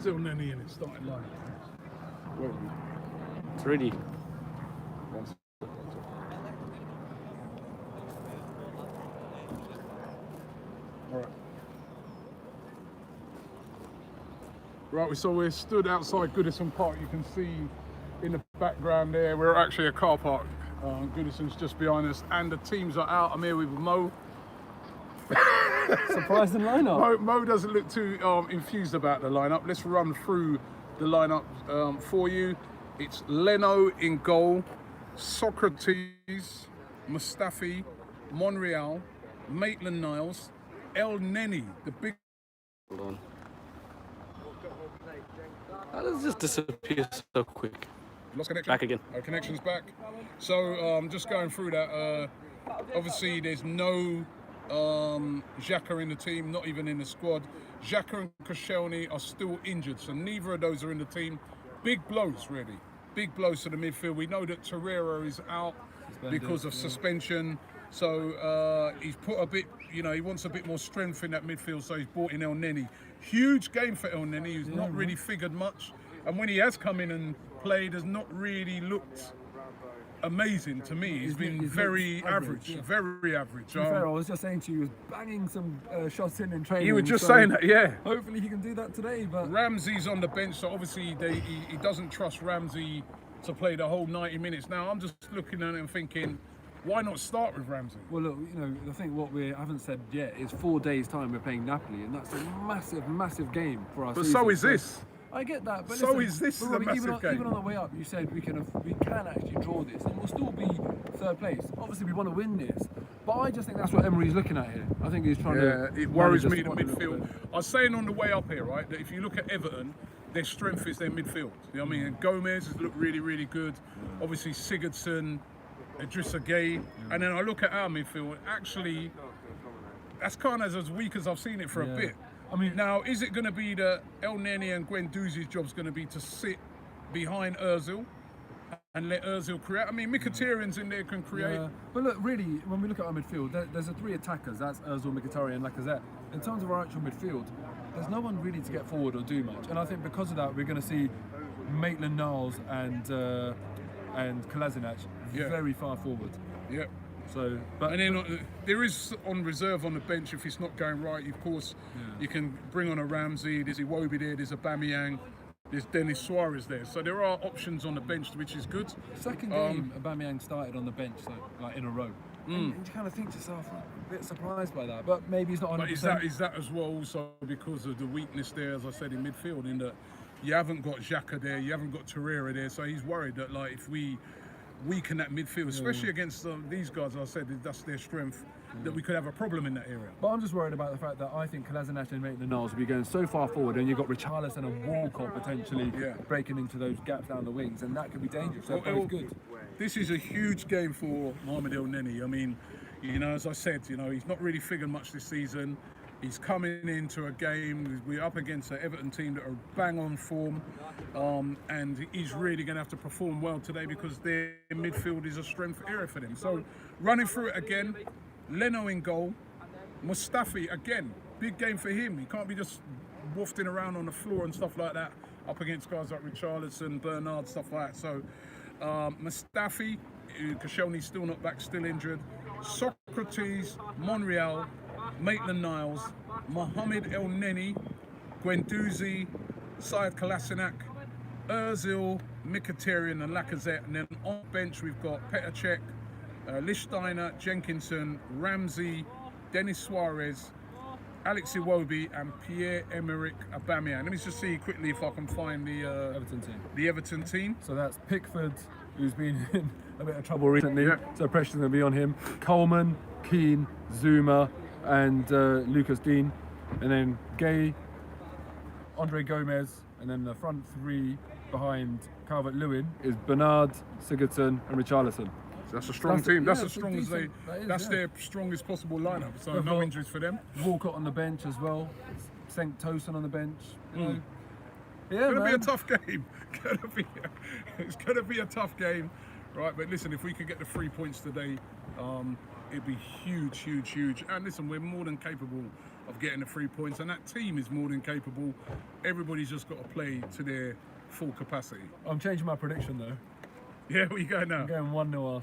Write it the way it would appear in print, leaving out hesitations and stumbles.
Is El Neni in its starting line? It's ready. Right, so we're stood outside Goodison Park. You can see in the background there, we're actually a car park. Goodison's just behind us, and the teams are out. I'm here with Mo. Surprising lineup. Mo doesn't look too enthused about the lineup. Let's run through the lineup for you. It's Leno in goal, Socrates, Mustafi, Monreal, Maitland-Niles, El Neni, the big... Hold on. How does this disappear so quick? Lost connection? Back again. Connection's back. So just going through that, obviously there's no Xhaka in the team, not even in the squad. Xhaka and Koscielny are still injured, so neither of those are in the team. Big blows, really. Big blows to the midfield. We know that Torreira is out because of suspension. So he's put a bit, he wants a bit more strength in that midfield, so he's brought in El Neni. Huge game for El Neni, who's not really figured much. And when he has come in and played, has not really looked amazing to me. He's been very average, very average. To be fair, I was just saying to you, he was banging some shots in training. You were just saying that, yeah. Hopefully he can do that today. But Ramsey's on the bench, so obviously he doesn't trust Ramsey to play the whole 90 minutes. Now, I'm just looking at it and thinking, why not start with Ramsey? well, look, I think what we haven't said yet is 4 days' time we're playing Napoli, and that's a massive, massive game for us. But so is this. I get that, but So listen, is this Robbie, a massive game? Even on the way up, you said we can actually draw this, and we'll still be third place. Obviously, we want to win this, but I just think that's what Emery's looking at here. I think he's trying to. Yeah, it worries manage me, the squad a little midfield. bit. I was saying on the way up here, right, that if you look at Everton, their strength is their midfield. You know what I mean? And Gomez has looked really, really good. Obviously, Sigurdsson, Idrissa Gueye, and then I look at our midfield. Actually, that's kind of as weak as I've seen it for a bit. I mean, Now, is it going to be that El Neni and Guendouzi's job's going to be to sit behind Ozil and let Ozil create? I mean, Mkhitaryan's in there, can create. Yeah. But look, really, when we look at our midfield, there's the 3 attackers. That's Ozil, Mkhitaryan, and Lacazette. In terms of our actual midfield, there's no one really to get forward or do much. And I think because of that, we're going to see Maitland-Niles and Kolasinac very far forward. Yeah. So, but And then there is on reserve on the bench if it's not going right. Of course, you can bring on a Ramsey. There's Iwobi there. There's a Aubameyang. There's Denis Suarez there. So there are options on the bench, which is good. second game, Aubameyang started on the bench, so like in a row. And you kind of think to yourself, a bit surprised by that, but maybe he's not 100%. But is that as well also because of the weakness there, as I said, in midfield, in that you haven't got Xhaka there, you haven't got Torreira there, so he's worried that like if we weaken that midfield, especially against these guys, as I said, that's their strength, that we could have a problem in that area. But I'm just worried about the fact that I think Kolasinac and Maitland-Niles will be going so far forward, and you've got Richarlison and Walcott potentially breaking into those gaps down the wings, and that could be dangerous. So both good. This is a huge game for Mohamed El Neni. I mean, as I said, he's not really figured much this season. He's coming into a game, we're up against an Everton team that are bang on form, and he's really going to have to perform well today because their midfield is a strength area for them. So running through it again, Leno in goal, Mustafi again, big game for him. He can't be just wafting around on the floor and stuff like that up against guys like Richarlison, Bernard, stuff like that. So Mustafi, Koscielny's still not back, still injured. Socrates, Monreal, Maitland-Niles, Mohamed El Neni, Guendouzi, Syed Kolasinac, Ozil, Mkhitaryan and Lacazette. And then on bench we've got Petr Cech, Lichtsteiner, Jenkinson, Ramsey, Denis Suarez, Alex Iwobi and Pierre-Emerick Aubameyang. Let me just see quickly if I can find the Everton team. So that's Pickford, who's been in a bit of trouble recently, so pressure's going to be on him. Coleman, Keane, Zuma and Lucas Dean, and then Gay, Andre Gomez, and then the front 3 behind Calvert-Lewin is Bernard, Sigurdsson and Richarlison. So that's a strong team. That's as strong as that's their strongest possible lineup. So no injuries for them. Walcott on the bench as well. St. Tosin on the bench. Yeah, it's going to be a tough game. It's going to be a tough game, right? But listen, if we could get the 3 points today, it'd be huge, huge, huge. And listen, we're more than capable of getting the 3 points, and that team is more than capable. Everybody's just got to play to their full capacity. I'm changing my prediction though. Yeah, where you go now? I'm going 1-0 Arsenal.